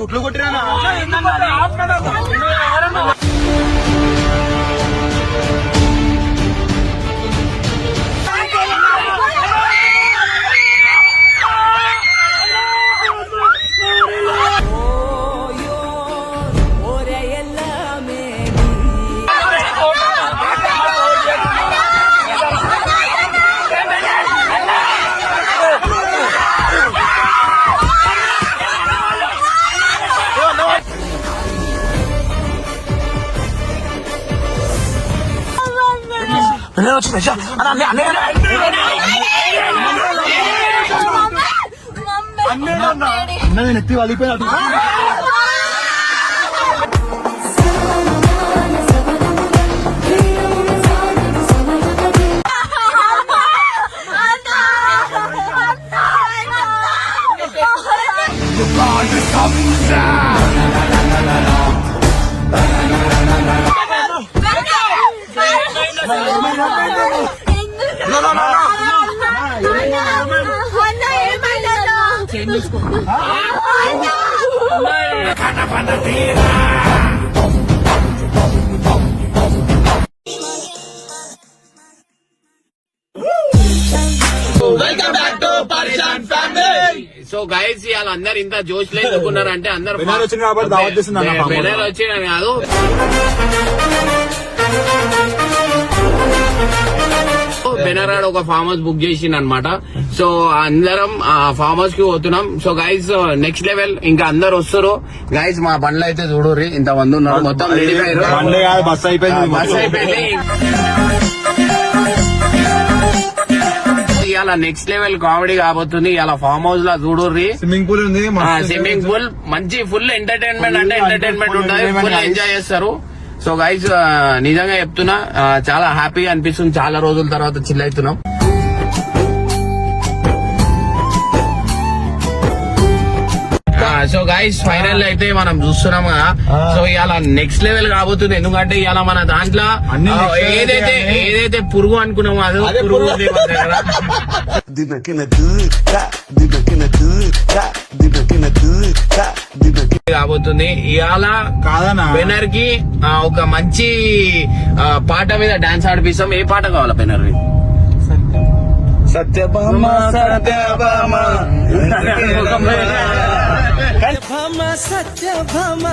గుట్లు కొట్టిరానా అన్నది నెత్తి వలిపోయినట్టు so guys ఇవాళ అందరు ఇంత జోష్ లో ఎందుకున్నారంటే అందరు వచ్చింది కాబట్టి దావత్ చేస్తున్నారు వచ్చిన కాదు బెనరాడ్ ఒక ఫామ్ హౌస్ బుక్ చేసింది అనమాట. సో అందరం ఆ ఫామ్ హౌస్ కి పోతున్నాం. సో గైస్ నెక్స్ట్ లెవెల్ ఇంకా అందరు వస్తారు గైస్. మా బండ్లు అయితే చూడుర్రి ఇంత మంది ఉన్నారు, మొత్తం రెడీ అయ్యారు, బస్ అయిపోయింది. ఇవాళ నెక్స్ట్ లెవెల్ కామెడీ కాబోతుంది. ఇలా ఫామ్ హౌస్ లా చూడుర్రి, స్విమ్మింగ్ పూల్ ఉంది, స్విమ్మింగ్ పూల్ మంచి ఫుల్ ఎంటర్టైన్మెంట్ అంటే ఎంటర్టైన్మెంట్ ఉంటుంది, ఫుల్ ఎంజాయ్ చేస్తారు. సో గైస్ నిజంగా చెప్తున్నా చాలా హ్యాపీగా అనిపిస్తుంది, చాలా రోజుల తర్వాత చిల్ అవుతున్నాం. సో గైస్ ఫైనల్ అయితే మనం చూస్తున్నాం కదా. సో ఇవాళ నెక్స్ట్ లెవెల్ కాబోతుంది, ఎందుకంటే ఇవాళ మన దాంట్లో ఏదైతే పురుగు అనుకున్నామో అదే పురుగు కాబోతుంది. ఇవాళ బెనర్ కి ఒక మంచి పాట మీద డాన్స్ ఆడిపిస్తాం. ఏ పాట కావాలా బెనర్ కి? సత్యభామ సత్యభామ సత్యభామ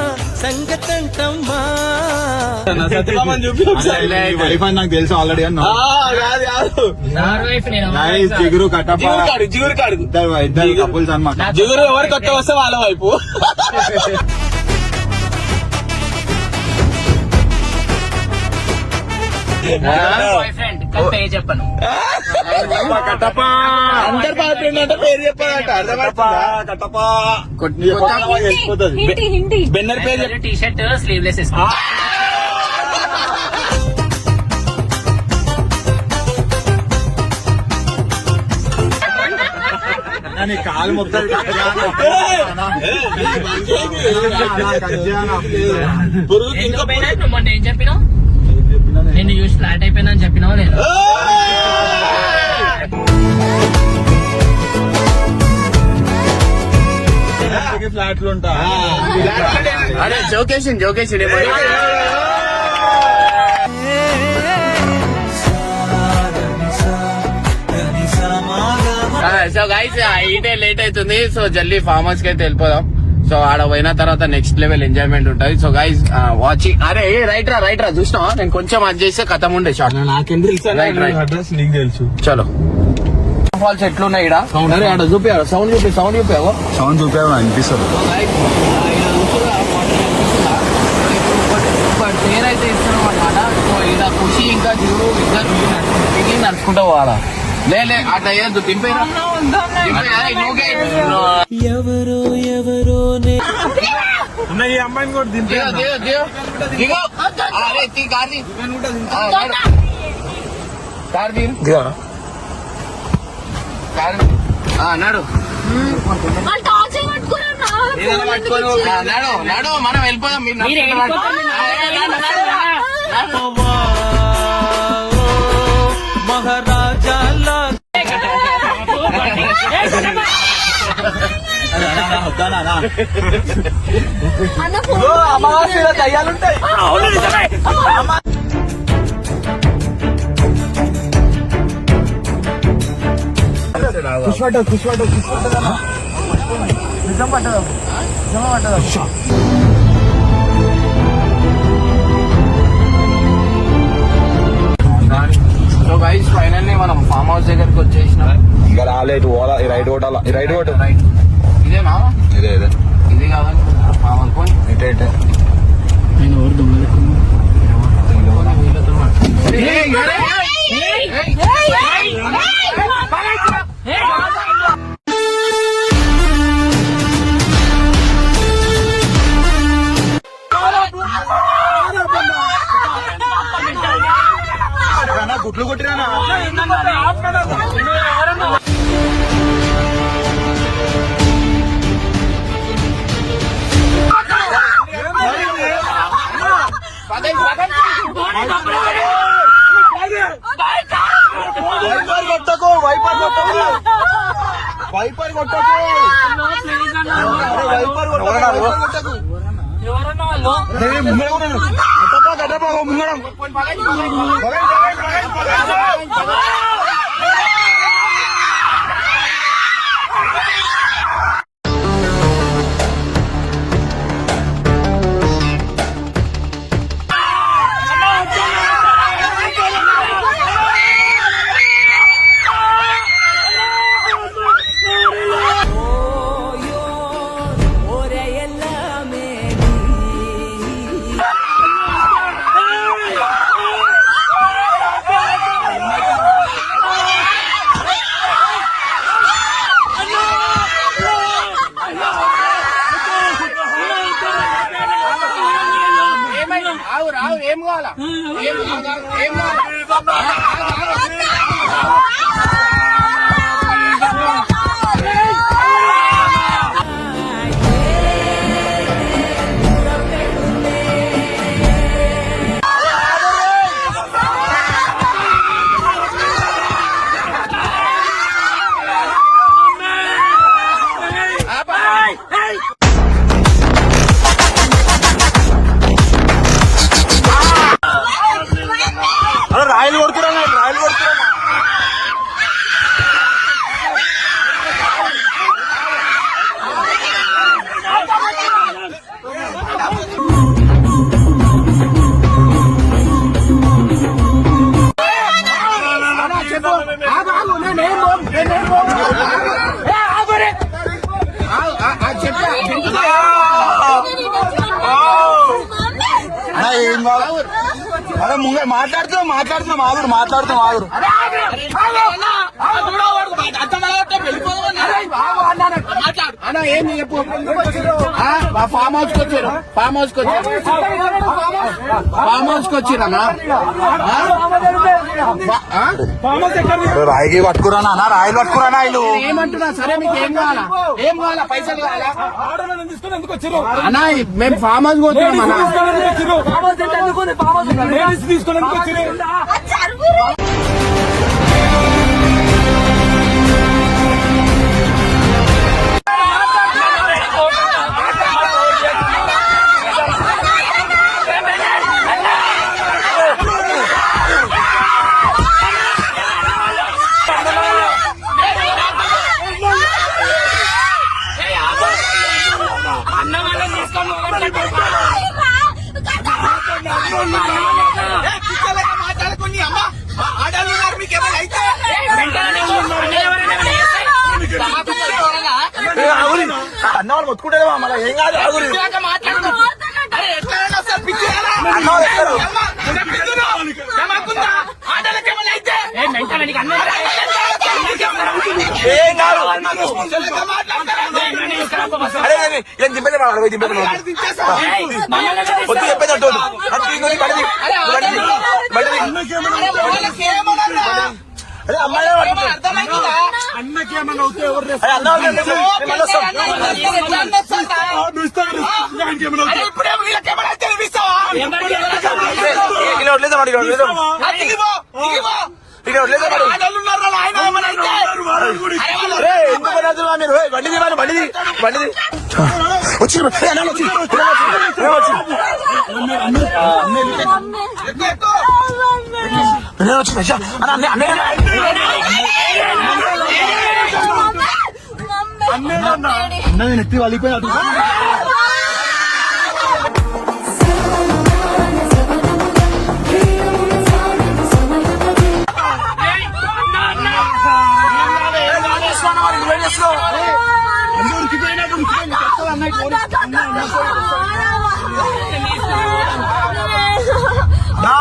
సంగతంటమ్మా సత్యభామని చూపి వైఫ్ అని నాకు తెలుసు ఆల్రెడీ అన్నా. జిగురు కట్టప్ప ఇద్దరు కపుల్స్ అన్నమాట. జిగురు ఎవరు కొత్త వస్తే వాళ్ళ వైపు. చెప్పను అందరు బాయ్ ఫ్రెండ్ అంటే పేరు చెప్పాలంట. కట్టప్ప బెన్నర్ పేరు టీ షర్ట్ స్లీవ్లెస్ కాలు మొత్తం మొన్న ఏం చెప్పినావు? నేను చూసి ఫ్లాట్ అయిపోయినా అని చెప్పినావు. నేను ఫ్లాట్లు ఉంటా. అరే జోకేషన్ సో గైస్ ఇటే లేట్ అవుతుంది. సో జల్దీ ఫామ్ హౌస్ కి అయితే వెళ్ళిపోదాం. సో ఆడ పోయిన తర్వాత నెక్స్ట్ లెవెల్ ఎంజాయ్మెంట్ ఉంటుంది. So guys watching. అరే రైట్ రా చూసినా నేను కొంచెం అది చేస్తే కథం ఉండే షార్ట్. నాకేం తెలుసు అడ్రస్ నీకు తెలుసు. చలో ఫాల్స్ ఎట్లున్నాయి ఇక్కడ? ఆడ చూపాడు, సౌండ్ చూపావు అనిపిస్తుంది. పేరైతే ఇస్తున్నాం అనమాట. సో ఇలా ఖుషి ఇంకా జీవుడు ఇద్దరు తిరిగి నడుచుకుంటా పోవాలా. లే అట్లా ఏదో దింపేరా. ఎవరో ఎవరో ఈ అమ్మాయిని కూడా దింపే నాడు ఏదైనా పట్టుకొని నాడు నాడు మనం వెళ్ళిపోదాం. మీరు మీరు వెళ్ళిపోతారు, మీరు అమావాస్య దయ్యాలుంటాయి. నిజం పట్టదు, నిజమా పట్టదు. సో గైస్ ఫైనల్లీ మనం ఫామ్ హౌస్ దగ్గరికి వచ్చేసినాం. ఇంకా రాలేదు, ఓలా ఈ రైట్ ఓటాల, ఈ రైట్ ఓట రైట్ ఇదేనా? ఇదే ఇదే ఇది కావాలి ఫామ్ హౌస్ పోనీ. ఇటే ఇటే. గుట్లు కొట్టిరానా? వైపర్ కొట్టకు, వైపర్ కొట్టకు, వైపర్ కొట్టకు, వైపర్ కొట్టకు. గడ్డపా ముంగడం. ఏం కావాలా? ఏం రాయలు కొడుతున్నా, రాయలు కొడుతున్నా. ఏం కావాలి? అరే ముంగ మాట్లాడుతున్నాం, ఆగురు. అన్నా ఏం చెప్పు. ఫామ్ హౌస్ కి వచ్చారు, ఫామ్ హౌస్ కి వచ్చిరన్నా. రాయికి పట్టుకురానా, రాయలు పట్టుకురానా? ఇల్లు ఏమంటున్నా సరే, మీకు ఏం కావాలా? ఏం కావాలా? పైసలు కావాలా? అన్నా మేము ఫామ్ హౌస్ పోతున్నాం అన్నా. మాట్లాడుకుని అమ్మ ఆడాలు మీకేమైనా అయితే అన్న వాళ్ళు మొత్తుకుంటారు మళ్ళీ ఏం కాదు. అరే అమ్మాయి అన్నకేమన్నా అవుతే ఎవరు ఇప్పుడేమో వీళ్ళకి ఏమైనా తెలిపిస్తావా? అన్నది నెత్తి వలిపోయి అటు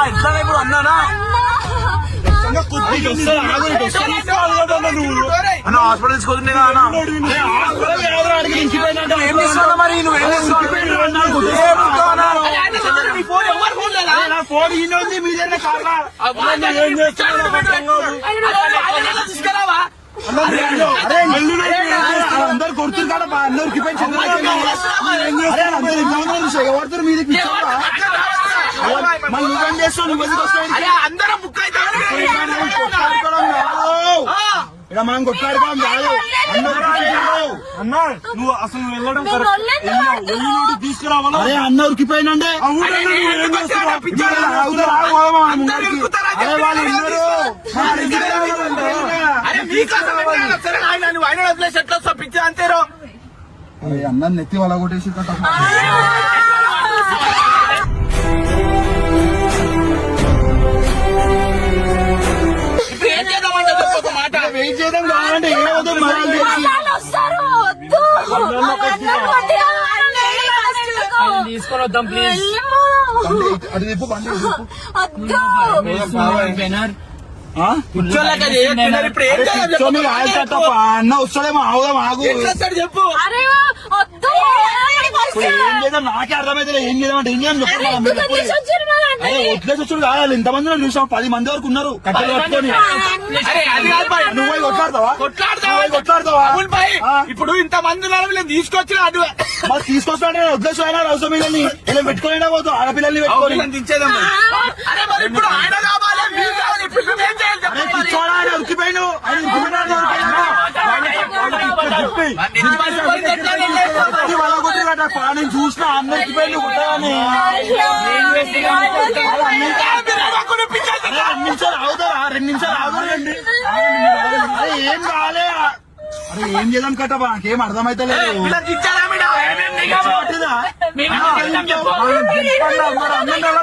ఎట్లా అన్నానా అన్న హాస్పిటల్ తీసుకోతుంది మరి ఫోన్ ఈయనది మీదైనా కారణం అందరు కొడుతురు కదా అందరికి ఎవరితో మీదకి మళ్ళీ నువ్వేం చేస్తావు? నువ్వు ఎందుకు వస్తావు? అందరం బుక్ అయితే ఇక్కడ మనం కొట్లాడుకోవడం కాదు. అన్నా నువ్వు అసలు వెళ్ళడం తీసుకురావాలి. అరే అన్న ఉరికిపోయినండి. అరే వాళ్ళు పిచ్చా అంతేరో అన్న నెత్తి వాళ్ళ కొట్టేసి వెయిట్ చేయడం కావాలంటే ఏమవుతుంది తీసుకొని వద్దాం ప్లీజ్. అది చెప్పు బండి అన్న వస్తాడేమో ఆగుదాం ఆగు చెప్పు. ఏం చేద్దాం నాకే అర్థమైతే ఏం చేద్దాం అంటే ఏం చేద్దాం వదిలేసి వచ్చాడు కాదు. ఇంతమంది చూసాం 10 మంది వరకు ఉన్నారు కట్టెలు పట్టుకొని. నువ్వు కొట్లాడతావా? ఇప్పుడు ఇంత మంది తీసుకొచ్చిన అటు మరి తీసుకొస్తాడే వదిలేసి ఆయన అవసరం పిల్లల్ని ఇలా పెట్టుకునే పోతు ఆడపిల్లల్ని పెట్టుకొని దించేదాం. ఇప్పుడు ఆయన కావాలి ఆయన ఉరికిపోయాను. ఆయన నేను చూసిన అన్న ఉరికిపోయాను కొట్టగానే 2 నిమిషాలు ఆగుతారా? 2 నిమిషాలు ఆగుతారండి. ఏం కాలే. అరే ఏం చేద్దాం కట్టబా నాకేం అర్థమైతే లేదు.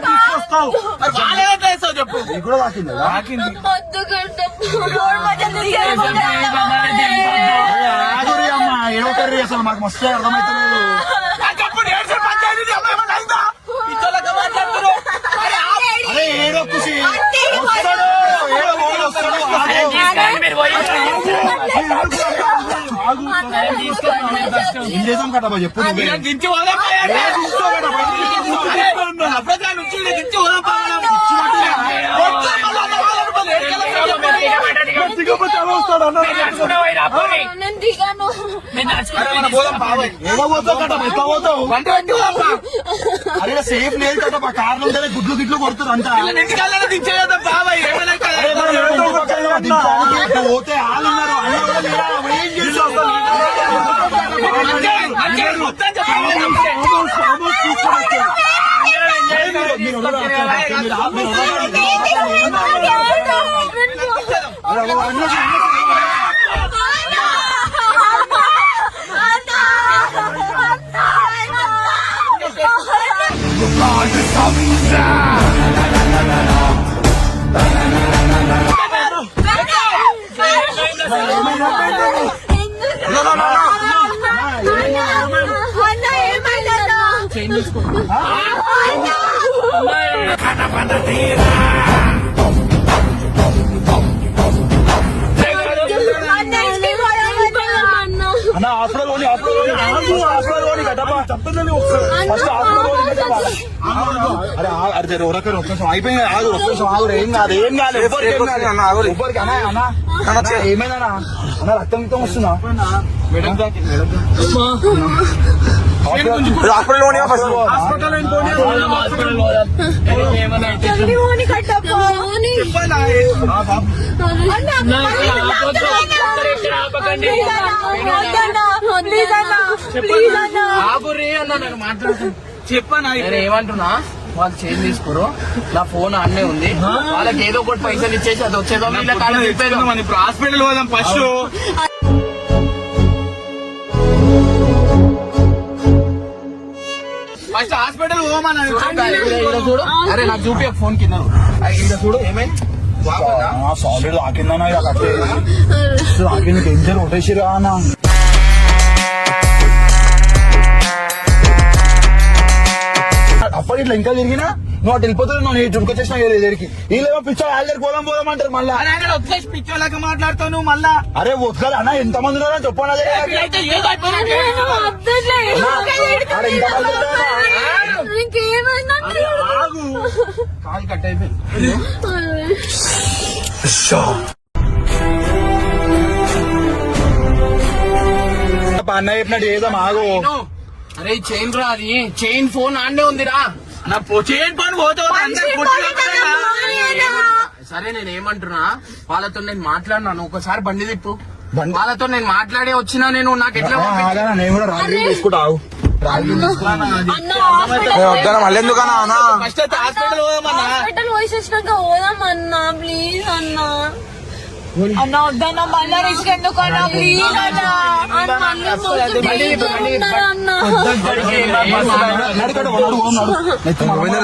తీసుకొస్తావు చెప్పు. నీకు కూడా తాకింది ఆగురి అమ్మ ఏడవకర్రీ అసలు మాకు మస్తు అర్థమైతే లేదు. అరే ఏడో ఖుషి వస్తాడు ఏం చేద్దాం కట్టబా చెప్పు. అరే సేఫ్ లేదు కదా కార్లు ఉంటే గుడ్లు గిడ్లు కొడుతుంది అంతా పోతే వాళ్ళు ఉన్నారు. ఏం చేస్తావు? అన్న హాస్పిటల్ అరే ఒరకరు ఒక్కసం అయిపోయింది. ఆగు ఒక్కసం ఆగురు. ఏం కాదు ఏం కాదు ఎవ్వరికి అన్నా అన్న ఏమైందన్నా అన్న రక్తం వస్తుందా? మేడం హాస్పిటల్ పోనీ ఫస్ట్ హాస్పిటల్ జల్దీ పోనీ కట్టప్ప పోనీ. చెప్పనా ఏమంటున్నా, వాళ్ళు చేంజ్ తీసుకోరు, నా ఫోన్ అన్నే ఉంది, వాళ్ళకి ఏదో ఒకటి పైసలు ఇచ్చేసి అది వచ్చేదో వీళ్ళ కాలం చెప్పేదో. ఇప్పుడు హాస్పిటల్ పోదాం ఫస్ట్. ఫస్ట్ హాస్పిటల్ పోమన్నా చూడు. అరే నాకు చూపి ఫోన్ కింద ఇంకా చూడు ఏమైంది. సాలిడ్ ఆకిందన్నా ఆకింది టెన్షన్ కొట్టేసిరా అన్న. అప్పటి ఇట్లా ఇంకా తిరిగినా నువ్వు అటు వెళ్ళిపోతుంది, నువ్వు చుట్టుకొచ్చేసిన దగ్గరికి వీళ్ళేమో పిచ్చో వాళ్ళ దగ్గరికి పోదాం పోదాం అంటారు మళ్ళా. వదిలేసి పిచ్చోలాగా మాట్లాడుతావు నువ్వు మళ్ళా. అరే వద్దు అన్న, ఎంత మంది ఉన్నారో చెప్పండి. అదే కాల్ కట్ అయిపోయింది. అన్న చెప్పినట్టు ఏదో ఆగు. అరే చైన్ రా, అది చైన్ ఫోన్ ఆన్నే ఉందిరా. నా చైన్ ఫోన్ సరే నేను ఏమంటున్నా, వాళ్ళతో నేను మాట్లాడినాను, ఒకసారి బండి తిప్పు. వాళ్ళతో నేను మాట్లాడే వచ్చినా, నేను నాకు ఎట్లా నేను కూడా రాత్రి తీసుకుంటావు మళ్ళీ ఎందుకన్నా ఫస్ట్ అయితే హాస్పిటల్ పోదామన్నా. హాస్పిటల్ పోసేసినాక పోదామన్నా ప్లీజ్ అన్నా. అన్న వద్దన్నా మళ్ళా రిస్క్ ఎందుకన్నా ప్లీజ్ అన్నా.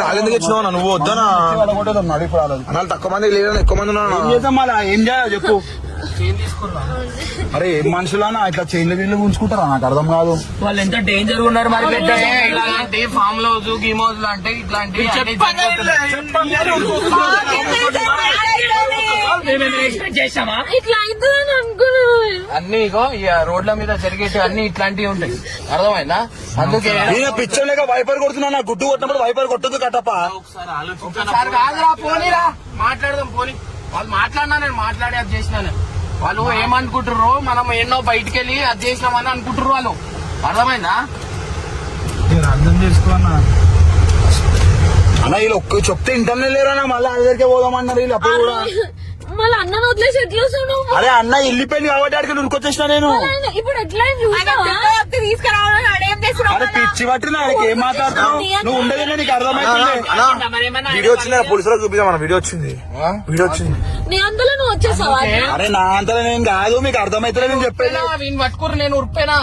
రాలేందుకు ఇచ్చినావు నువ్వు వద్దనా అన్నాళ్ళు తక్కువ మంది లేదా ఎక్కువ మంది ఉన్నా ఏం చేయాలి చెప్పు. అరే ఏం మనుషులన్నా ఇట్లా చైన్లు వీళ్ళు ఉంచుకుంటారా, నాకు అర్థం కాదు. వాళ్ళు ఎంత డేంజర్ ఉన్నారు మరి. ఇలాంటి ఫామ్ హౌస్ గీమ్ హౌస్ అంటే ఇట్లాంటి ఎక్స్పెక్ట్ చేసామా? ఇట్లా అవుతుందని అనుకున్నాను. అన్ని ఇగో ఈ రోడ్ల మీద జరిగేటి అన్ని ఇట్లాంటివి ఉంటాయి, అర్థమైందా? అందుకే నేను పిక్చర్ లేక వైపర్ కొడుతున్నా, నా గుడ్డు కొట్టినప్పుడు వైపర్ కొట్టదు కట్టప్ప. ఒకసారి కాదురా పోనీరా, మాట్లాడదాం పోనీ. వాళ్ళు మాట్లాడినా నేను మాట్లాడి అది చేసినాను. వాళ్ళు ఏమనుకుంటారు, మనం ఎన్నో బయటికి వెళ్ళి అది చేసినామని అనుకుంటారు వాళ్ళు, అర్థమైందా? నేను అర్థం చేసుకోన్నా అన్న. వీళ్ళు ఒక్క చెప్తే ఇంటర్నే లేరన్నా, మళ్ళీ అది దగ్గరికి పోదామన్నారు వీళ్ళు. అప్పుడు కూడా మళ్ళీ అన్నను వదిలేసి ఎట్లా వస్తాను? అరే అన్న వెళ్ళిపోయింది కాబట్టి అడిగి ఉరికొచ్చేసిన నేను. ఇప్పుడు ఎట్లా అరే పిచ్చి పట్టిన ఆయనకి ఏం మాట్లాడుతున్నావు నువ్వు? ఉండేది నీకు అర్థమైంది. వీడియో వచ్చింది, పోలీసులకు చూపిద్దాం. మన వీడియో వచ్చింది, వీడియో వచ్చింది. నీ అంతలో నువ్వు వచ్చేసావా? అరే నా అంతలో నేను కాదు, మీకు అర్థమైతే నేను చెప్పేది. వీని పట్టుకుని నేను ఉరిపోయినా,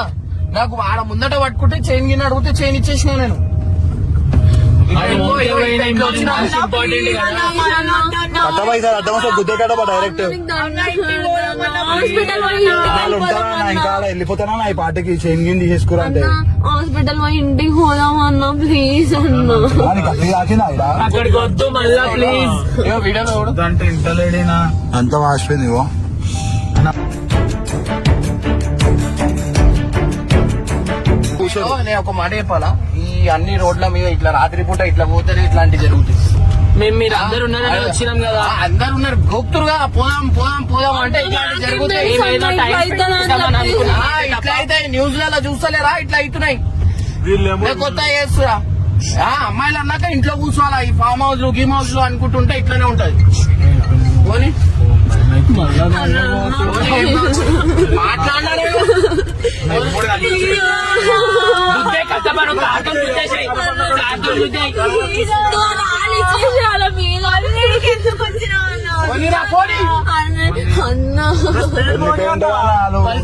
నాకు ఆడ ముందట పట్టుకుంటే చైన్ గిన్నె అడిగితే చైన్ ఇచ్చేసిన నేను. అర్థం గుద్దే కట్టబా డైరెక్ట్ ఇంకా వెళ్ళిపోతానా ఈ పాటకి చైన్ గిన్ తీసేసుకురా అంటే. హాస్పిటల్ పోయి ఇంటికి పోదాం అన్నా ప్లీజ్ అన్నా. అక్కడికి వద్దు మళ్ళా ప్లీజ్. వీడియో అంటే ఇంటలేడేనా అంత వాసిపోయింది. ఇగో నేను ఒక మాట చెప్పాలా, ఈ అన్ని రోడ్ల మీద ఇట్లా రాత్రి పూట ఇట్లా పోతే ఇట్లాంటి జరుగుతుంది. మేము మీరు అందరు ఉన్నారని వచ్చినాం కదా. అందరు ఉన్నారు గోప్తురుగా పోదాం పోదాం పోదాం అంటే ఇట్లాంటి జరుగుతాయి. ఇట్లా అయితే న్యూస్ లలో చూస్తలేరా, ఇట్లా అవుతున్నాయి. కొత్త చేస్తురా అమ్మాయిలు అన్నాక ఇంట్లో కూర్చోవాలా, ఈ ఫామ్ హౌస్ లు గీమ్ హౌస్ లు అనుకుంటుంటే ఇట్లానే ఉంటది. పోనీ మాట్లాడాలి కష్టపడు కార్టూన్ చూసేసాయి.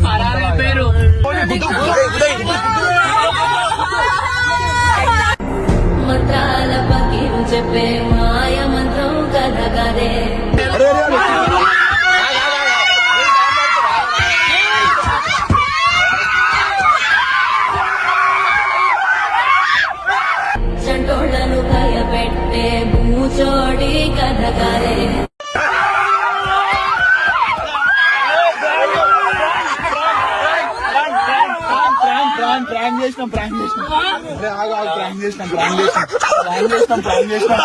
పరారైపోయారు. మంత్రాల పకీరు చెప్పే మాయ మంత్రం కథ కదే. చంటోళ్లను భయపెట్టే భూచోడి కథ కదే. ప్రాంక్ చేసినాం ప్రాంక్ చేసినాం ప్రాంక్ చేసినాం ప్రాంక్ చేసినాం ప్రాంక్ చేసినాం ప్రాంక్ చేసినాం.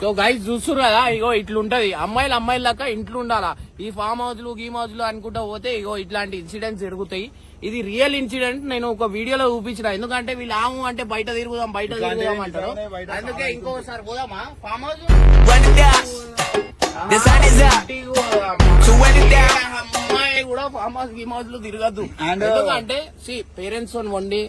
సో గైస్ చూస్తున్నారు కదా, ఇగో ఇట్లుంటది. అమ్మాయిల లెక్క ఇంట్లో ఉండాలా. ఈ ఫామ్ హౌస్లు గీమ్ హౌస్లు అనుకుంటా పోతే ఇగో ఇట్లాంటి ఇన్సిడెంట్స్ జరుగుతాయి. ఇది రియల్ ఇన్సిడెంట్. నేను ఒక వీడియోలో చూపించిన. ఎందుకంటే వీళ్ళు ఆము అంటే బయట తిరుగుదాం అంటారు. అందుకే ఇంకోసారి పోదామా ఫామ్ హౌస్. అమ్మాయి కూడా ఫామ్ హౌస్ గీమ్ హౌస్ లో తిరగద్దు. ఎందుకంటే పేరెంట్స్ వండి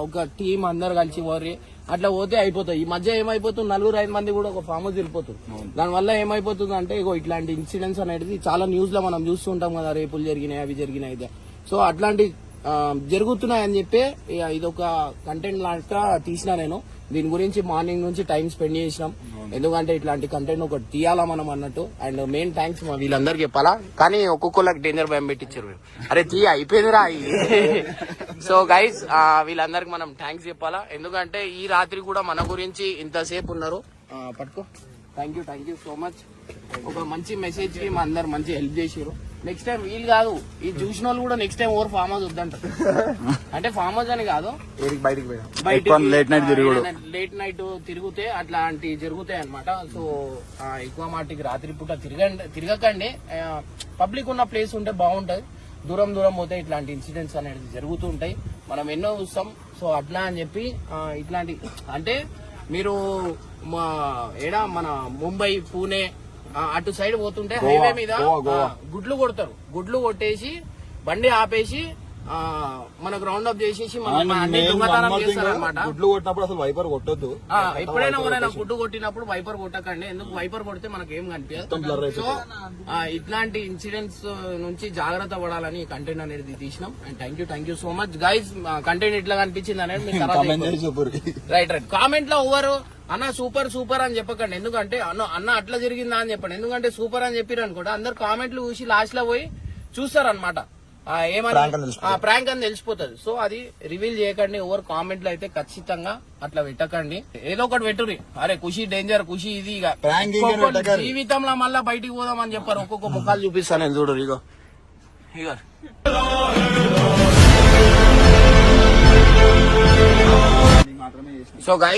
ఒక టీం అందరు కలిసి పోరి అట్లా పోతే అయిపోతాయి. ఈ మధ్య ఏమైపోతుంది, 4-5 మంది కూడా ఒక ఫామ్ హౌస్ వెళ్ళిపోతుంది. దానివల్ల ఏమైపోతుంది అంటే ఇగో ఇట్లాంటి ఇన్సిడెంట్స్ అనేది చాలా న్యూస్ లో మనం చూస్తూ ఉంటాం కదా, రేపులు జరిగినాయి అవి జరిగినాయి. సో అట్లాంటి జరుగుతున్నాయని చెప్పి ఇదొక కంటెంట్ లాగా తీసిన. నేను దీని గురించి మార్నింగ్ నుంచి టైం స్పెండ్ చేసినాం. ఎందుకంటే ఇట్లాంటి కంటెంట్ ఒకటి తీయాలా మనం అన్నట్టు. అండ్ మెయిన్ థ్యాంక్స్ వీళ్ళందరికీ చెప్పాలా, కానీ ఒక్కొక్కళ్ళకి డేంజర్ భయం పెట్టించారు. అరే అయిపోయిందిరా. సో గైస్ వీళ్ళందరికి మనం థ్యాంక్స్ చెప్పాలా. ఎందుకంటే ఈ రాత్రి కూడా మన గురించి ఇంతసేపు ఉన్నారు. పట్టుకో. Thank you so much. ఒక మంచి మెసేజ్ కి మా అందరు మంచి హెల్ప్ చేసారు. నెక్స్ట్ టైం వీళ్ళు కాదు, ఈ చూసిన వాళ్ళు కూడా next time over farm house వద్దంటారు. అంటే ఫామ్ హౌస్ అని కాదు, లేట్ నైట్ తిరిగితే అట్లాంటి జరుగుతాయి అనమాట. సో ఎక్కువ మాటికి రాత్రి పూట తిరగకండి. పబ్లిక్ ఉన్న ప్లేస్ ఉంటే బాగుంటది. దూరం పోతే ఇట్లాంటి ఇన్సిడెంట్స్ అనేది జరుగుతూ ఉంటాయి. మనం ఎన్నో చూస్తాం. సో అట్లా అని చెప్పి ఇట్లాంటి అంటే మీరు మన ముంబై పూణే అటు సైడ్ పోతుంటే హైవే మీద గుడ్లు కొడతారు. గుడ్లు కొట్టేసి బండి ఆపేసి మనకు రౌండ్ అప్ చేసేసి దొంగతనం చేస్తారు అనమాట. గుడ్లు కొట్టినప్పుడు అసలు వైపర్ కొట్టొద్దు. ఎప్పుడైనా ఎవరైనా గుడ్డు కొట్టినప్పుడు వైపర్ కొట్టకండి. ఎందుకు వైపర్ కొడితే మనకి ఏం కనిపించదు. సో ఇట్లాంటి ఇన్సిడెంట్స్ నుంచి జాగ్రత్త పడాలని కంటెంట్ అనేది తీసినాం. And thank you so much guys. Content ఇట్లా కనిపించింది అనేది రైట్. కామెంట్ లో ఎవరు అన్న సూపర్ అని చెప్పకండి. ఎందుకంటే అన్న అట్లా జరిగిందా అని చెప్పండి. ఎందుకంటే సూపర్ అని చెప్పారు అనుకోండి, అందరు కామెంట్లు చూసి లాస్ట్ లో పోయి చూస్తారు అనమాట. ప్రాంక్ అని తెలిసిపోతుంది. సో అది రివీల్ చేయకండి. ఎవరు కామెంట్లు అయితే ఖచ్చితంగా అట్లా పెట్టకండి. ఏదో ఒకటి పెట్టుర్రి. అరే ఖుషి డేంజర్, ఖుషి ఇది జీవితంలో మళ్ళా బయటికి పోదామని చెప్పారు. ఒక్కొక్క ముఖాలు చూపిస్తాను నేను, చూడరు. ఇగో సో గైస్